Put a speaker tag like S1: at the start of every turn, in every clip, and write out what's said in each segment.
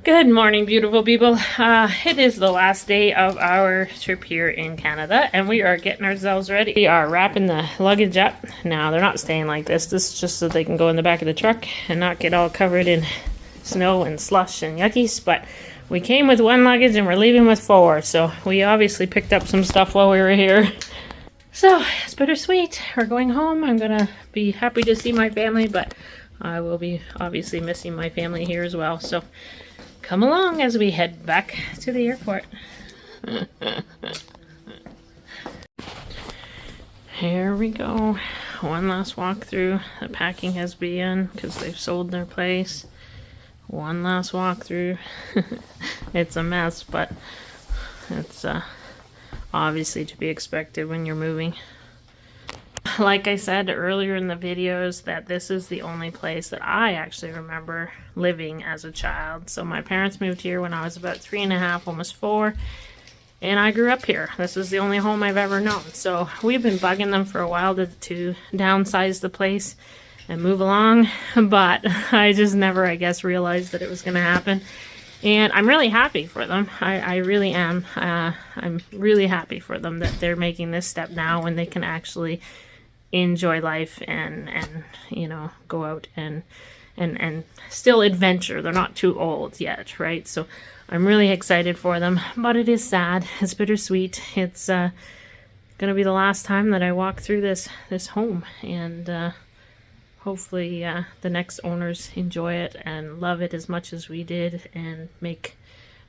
S1: Good morning, beautiful people. It is the last day of our trip here in Canada, and we are getting ourselves ready. We are wrapping the luggage up. Now, they're not staying like this. This is just so they can go in the back of the truck and not get all covered in snow and slush and yuckies. But we came with one luggage and we're leaving with 4. So we obviously picked up some stuff while we were here. So it's bittersweet. We're going home. I'm going to be happy to see my family, but I will be obviously missing my family here as well. So come along as we head back to the airport. Here we go. One last walk through. The packing has begun because they've sold their place. One last walk through. It's a mess, but it's obviously to be expected when you're moving. Like I said earlier in the videos, that this is the only place that I actually remember living as a child. So my parents moved here when I was about 3.5, almost 4, and I grew up here. This is the only home I've ever known. So we've been bugging them for a while to downsize the place and move along, but I just never, I guess, realized that it was going to happen. And I'm really happy for them. I really am. I'm really happy for them that they're making this step now when they can actually enjoy life and you know, go out and still adventure. They're not too old yet, right? So I'm really excited for them, but it is sad. It's bittersweet. It's gonna be the last time that I walk through this home, and hopefully the next owners enjoy it and love it as much as we did and make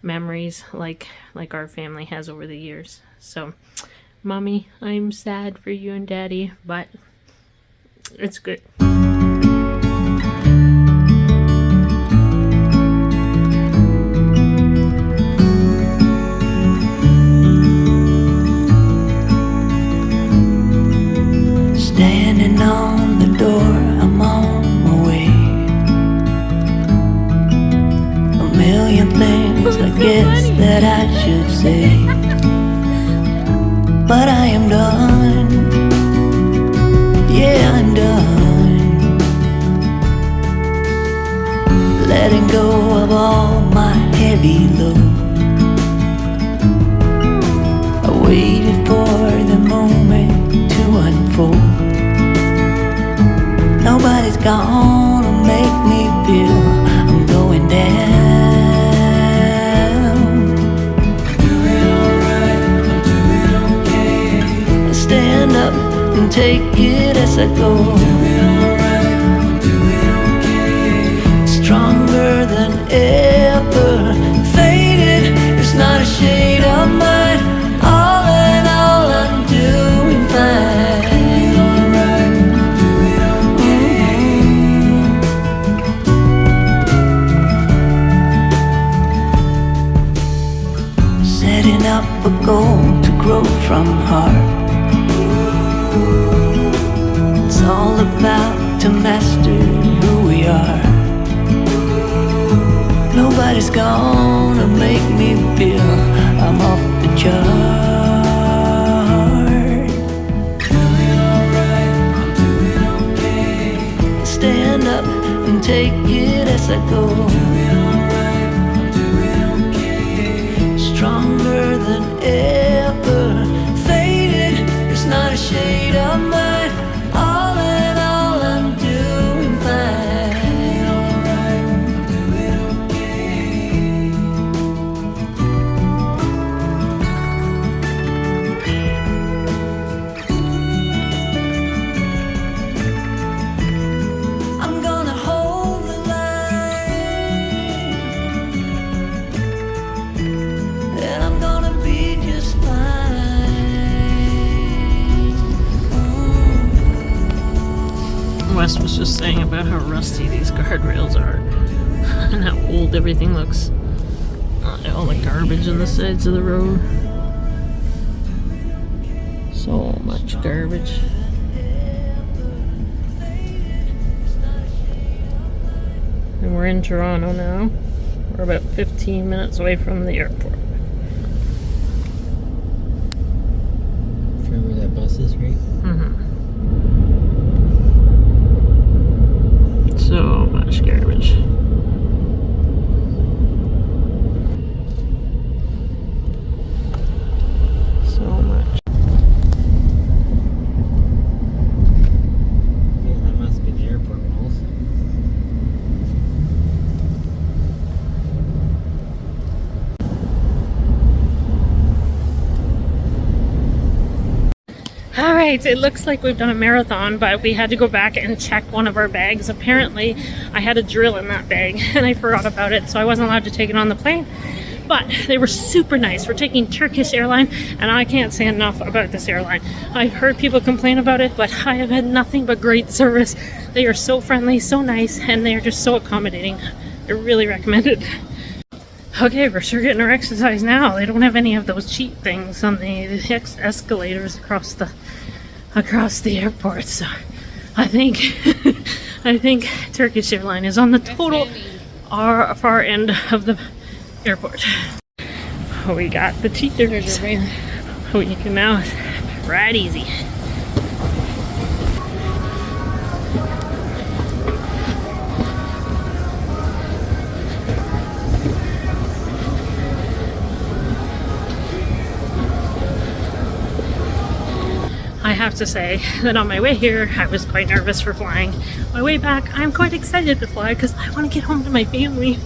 S1: memories like our family has over the years. So Mommy, I'm sad for you and Daddy, but it's good.
S2: Standing on the door, I'm on my way. A million things I guess that I should say, but I am done. Yeah, I'm done. Letting go of all my heavy load. I waited for the moment to unfold. Nobody's gonna make me feel I'm going down. Stand up and take it as I go. Stronger than ever, faded, there's not a shade of mine. All in all, I'm doing fine. Setting up a goal to grow from heart. It's all about to master who we are. Nobody's gonna make me feel I'm off the chart. Doing alright, I'm doing okay. Stand up and take it as I go. Doing alright, I'm doing okay. Stronger than ever, faded, there's not a shade of mine. All in all, I'm doing fine. Doing alright, I'm doing okay. I'm gonna hold the line, and I'm gonna be just fine.
S1: Wes was just saying about how rusty these guardrails are and how old everything looks. All the garbage on the sides of the road. So much garbage. And we're in Toronto now. We're about 15 minutes away from the airport.
S3: From where that bus is, right?
S1: So much garbage. right, it looks like we've done a marathon, but we had to go back and check one of our bags. Apparently, I had a drill in that bag and I forgot about it, so I wasn't allowed to take it on the plane. But they were super nice. We're taking Turkish airline, and I can't say enough about this airline. I've heard people complain about it, but I have had nothing but great service. They are so friendly, so nice, and they're just so accommodating. I really recommend it. Okay, we're sure getting our exercise now. They don't have any of those cheap things on the escalators across the airport. So I think I think Turkish airline is on the total far end of the airport. We got the teachers. We can now ride easy. I have to say that on my way here, I was quite nervous for flying. My way back, I'm quite excited to fly because I want to get home to my family.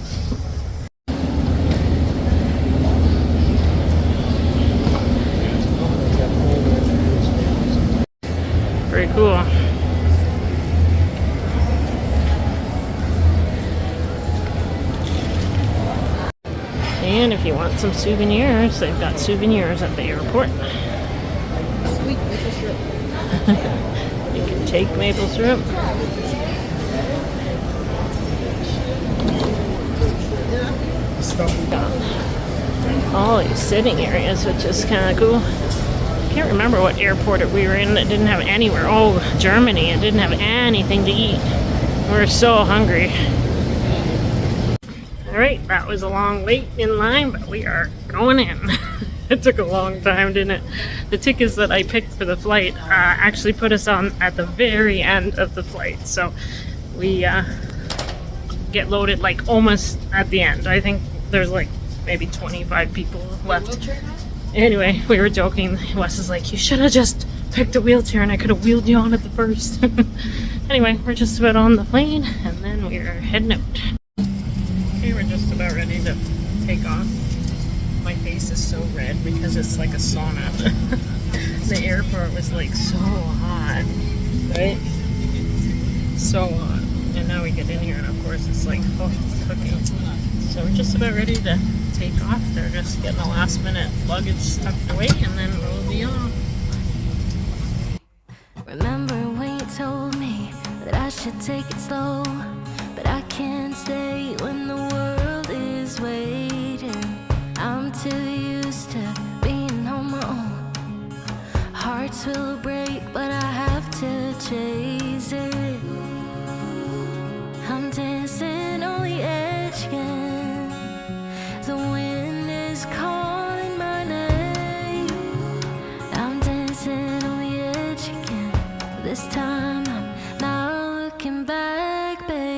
S1: Very cool. And if you want some souvenirs, they've got souvenirs at the airport.
S3: Sweet maple syrup.
S1: You can take maple syrup. Got all these sitting areas, which is kind of cool. Can't remember what airport we were in that didn't have anywhere. Oh, Germany. It didn't have anything to eat. We're so hungry. Alright, that was a long wait in line, but we are going in. It took a long time, didn't it? The tickets that I picked for the flight actually put us on at the very end of the flight. So we get loaded like almost at the end. I think there's like maybe 25 people left. Anyway, we were joking. Wes is like, you should have just picked a wheelchair and I could have wheeled you on it the first. Anyway, we're just about on the plane and then we're heading out. Okay, we're just about ready to take off. My face is so red because it's like a sauna. The airport was like so hot, right? So hot. And now we get in here and of course it's like, oh, it's cooking. So we're just about ready to take off. They're just getting the last minute luggage tucked away and then we'll be off.
S2: Remember when you told me that I should take it slow, but I can't stay when the world is waiting. I'm too used to being on my own. Hearts will break, but I have to chase it. I'm dancing on the edge again. The wind is calling my name. I'm dancing on the edge again. This time I'm not looking back, babe.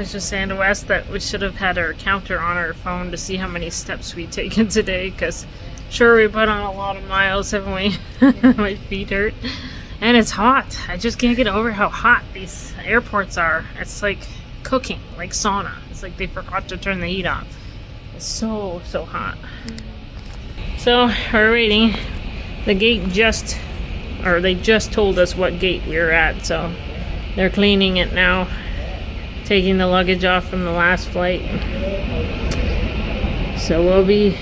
S1: was just saying to Wes that we should have had our counter on our phone to see how many steps we'd taken today, because sure, we put on a lot of miles, haven't we? My feet hurt. And it's hot. I just can't get over how hot these airports are. It's like cooking, like sauna. It's like they forgot to turn the heat on. It's so hot. So we're waiting. The gate they just told us what gate we were at, so they're cleaning it now, taking the luggage off from the last flight. So we'll be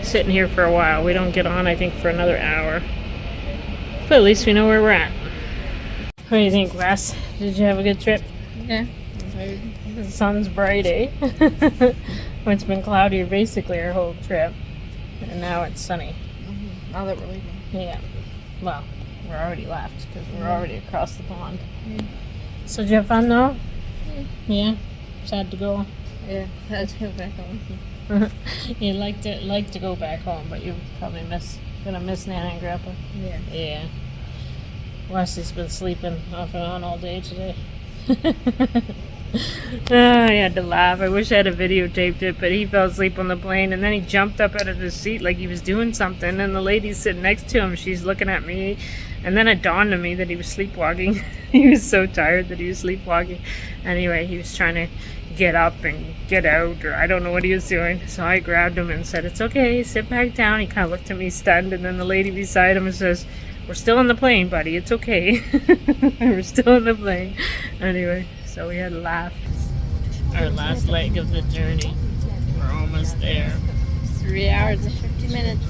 S1: sitting here for a while. We don't get on, I think, for another hour. But at least we know where we're at. What do you think, Wes? Did you have a good trip?
S3: Yeah. I'm tired.
S1: The sun's bright, eh? It's been cloudy basically our whole trip. And now it's sunny.
S3: Now that we're leaving.
S1: Yeah. Well, we're already left because we're already across the pond.
S3: Yeah.
S1: So did you have fun though? Yeah. Sad to go.
S3: Yeah. Had to go back home.
S1: You like to go back home, but you probably gonna miss Nana and Grandpa.
S3: Yeah.
S1: Yeah. Wesley's been sleeping off and on all day today. I had to laugh. I wish I had videotaped it, but he fell asleep on the plane and then he jumped up out of his seat like he was doing something, and the lady's sitting next to him, she's looking at me, and then it dawned on me that he was sleepwalking. He was so tired that he was sleepwalking. Anyway, he was trying to get up and get out, or I don't know what he was doing, so I grabbed him and said, "It's okay, sit back down." He kind of looked at me stunned, and then the lady beside him says, "We're still on the plane, buddy, it's okay." We're still on the plane. Anyway, so we had to laugh. Our last leg of the journey. We're almost there.
S3: 3 hours and 50 minutes.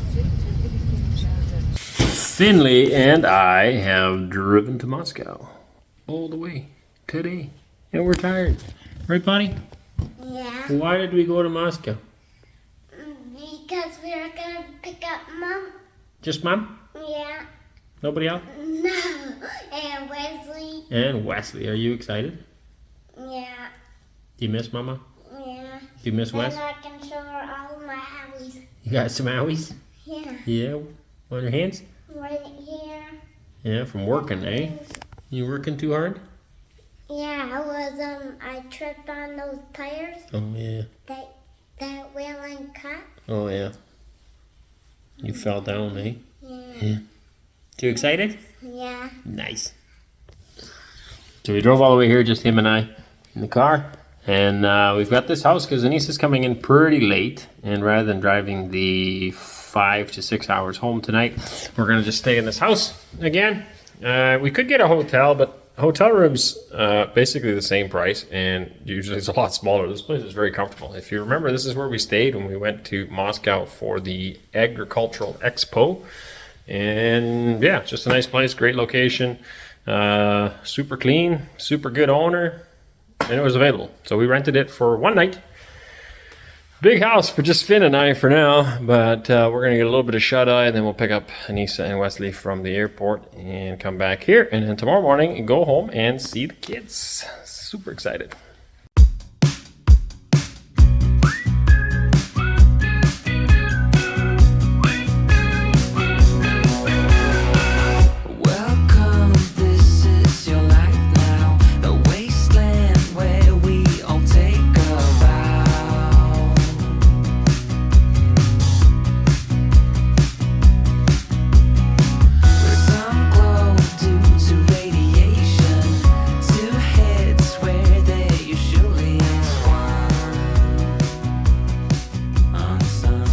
S4: Finley and I have driven to Moscow all the way today, and we're tired. Right, Bonnie?
S5: Yeah,
S4: Why did we go to Moscow?
S5: because we were gonna pick up Mom.
S4: Just Mom?
S5: Yeah,
S4: Nobody else?
S5: no, and Wesley.
S4: And Wesley. Are you excited?
S5: Yeah,
S4: Do you miss Mama?
S5: yeah.
S4: Do you miss Wes?
S5: And I can show her all my howies.
S4: You got some owies?
S5: Yeah,
S4: Yeah. On your hands?
S5: right here.
S4: Yeah, from working, eh? You working too hard?
S5: Yeah, I tripped on those tires
S4: Oh, yeah.
S5: that wheel and cut.
S4: Oh, yeah. You fell down, eh?
S5: Yeah,
S4: Too excited?
S5: yeah.
S4: Nice. So we drove all the way here, just him and I in the car. And we've got this house because Anneesa's coming in pretty late. And rather than driving the 5 to 6 hours home tonight, we're going to just stay in this house again. We could get a hotel, but hotel rooms basically the same price, and usually it's a lot smaller. This place is very comfortable. If you remember, this is where we stayed when we went to Moscow for the Agricultural Expo. And yeah, just a nice place, great location, super clean, super good owner, and it was available. So we rented it for one night. Big house for just Finn and I for now, but we're going to get a little bit of shut-eye, and then we'll pick up Anneesa and Wesley from the airport and come back here. And then tomorrow morning, go home and see the kids. Super excited.
S2: Welcome, this is your life now. The wasteland where we all take a vow. Where some glow due to radiation, two heads where there usually is one. Unsung.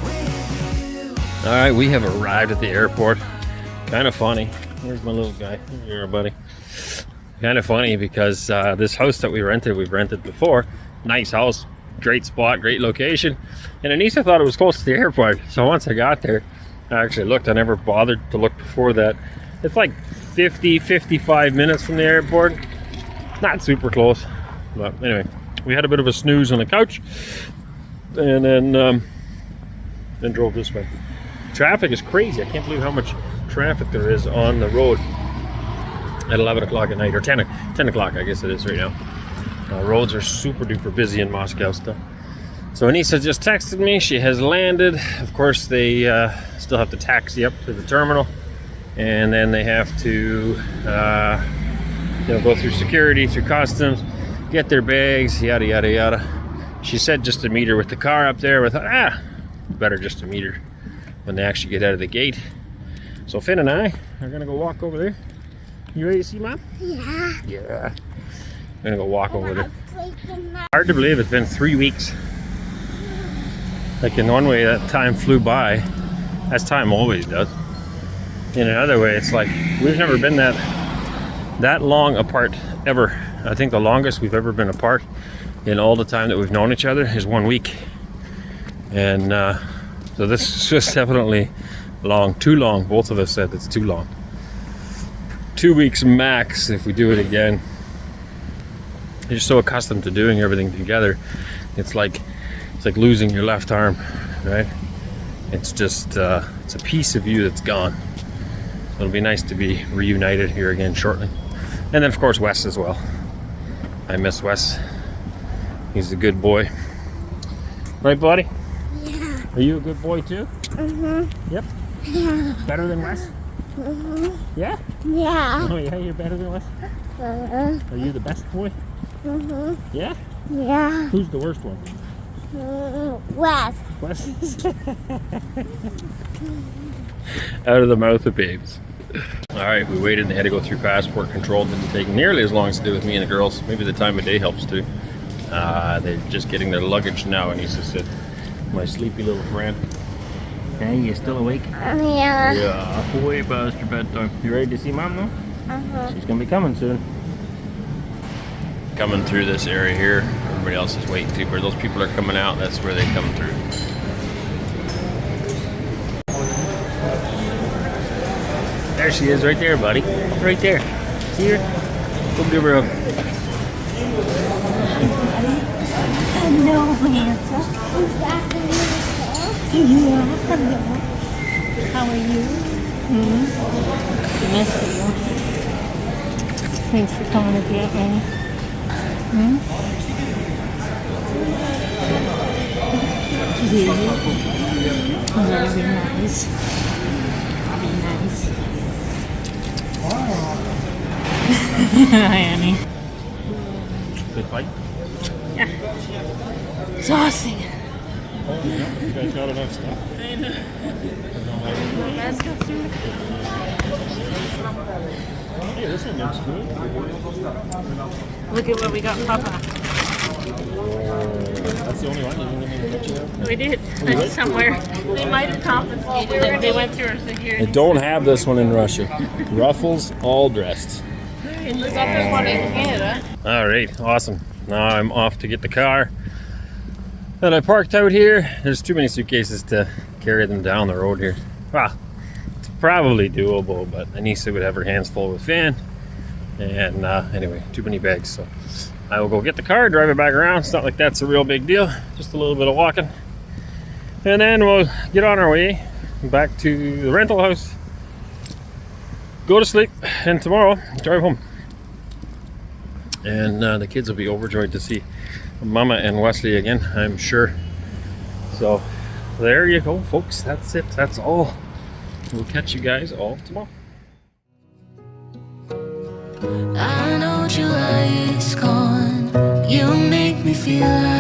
S2: With you.
S4: All right, we have arrived at the airport. Kind of funny. Where's my little guy? Here, buddy. Kind of funny because this house that we've rented before. Nice house, great spot, great location. And Anneesa thought it was close to the airport. So once I got there, I actually looked. I never bothered to look before that. It's like 55 minutes from the airport. Not super close. But anyway, we had a bit of a snooze on the couch. And then drove this way. Traffic is crazy. I can't believe how much traffic there is on the road at 11 o'clock at night, or 10 o'clock I guess it is right now. Roads are super duper busy in Moscow still. So Anneesa just texted me. She has landed. Of course, they still have to taxi up to the terminal, and then they have to They'll go through security, through customs, get their bags, yada yada yada. She said just to meet her with the car up there. We thought, better just to meet her when they actually get out of the gate. So Finn and I are gonna go walk over there. You ready to see Mom?
S5: Yeah.
S4: Yeah. I'm gonna go walk over there. Hard to believe it's been 3 weeks. Like in one way that time flew by, as time always does. In another way, it's like we've never been that long apart ever. I think the longest we've ever been apart in all the time that we've known each other is 1 week. And so this is just definitely long, too long. Both of us said it's too long. 2 weeks max if we do it again. You're so accustomed to doing everything together. It's like losing your left arm, right? It's just it's a piece of you that's gone. It'll be nice to be reunited here again shortly. And then of course Wes as well. I miss Wes. He's a good boy. Right, buddy?
S5: Yeah.
S4: Are you a good boy too? Yep.
S5: Yeah.
S4: Better than Wes? Yeah?
S5: Yeah.
S4: Oh yeah, you're better than Wes? Are you the best boy? Yeah?
S5: Yeah.
S4: Who's the worst one?
S5: West.
S4: Wes? Out of the mouth of babes. Alright, we waited and had to go through passport control. It didn't take nearly as long as it did with me and the girls. Maybe the time of day helps too. They're just getting their luggage now, and Anneesa said, my sleepy little friend. Hey, you still awake?
S5: Yeah.
S4: Yeah, way past your bedtime. You ready to see Mom though? She's gonna be coming soon. Coming through this area here. Everybody else is waiting to. Where those people are coming out, that's where they come through. There she is, right there, buddy. Right there. See her? Go give her a...
S5: Hello, handsome. Yeah, hello. How are you? Miss you. Thanks for coming to get me. Do you? Oh, that'll be nice. Be nice. Hi, Annie.
S4: Good fight?
S5: Exhausting.
S4: Oh, yeah. You guys got enough stuff?
S1: I know.
S5: Let's go through.
S4: Hey, this one looks good.
S1: Look at what we got, Papa.
S4: That's the only one? You didn't give me a picture of?
S1: We did. Somewhere. They might have confiscated it. They went through our security.
S4: They don't have this one in Russia. Ruffles all dressed.
S1: There's this one in Canada.
S4: All right, awesome. Now I'm off to get the car that I parked out here. There's too many suitcases to carry them down the road here. Well, it's probably doable, but Anneesa would have her hands full with Finn. And anyway, too many bags. So I will go get the car, drive it back around. It's not like that's a real big deal. Just a little bit of walking. And then we'll get on our way back to the rental house, go to sleep, and tomorrow drive home. And the kids will be overjoyed to see Mama and Wesley again, I'm sure. So there you go, folks. That's it. That's all. We'll catch you guys all tomorrow.
S2: I know July is gone. You make me feel like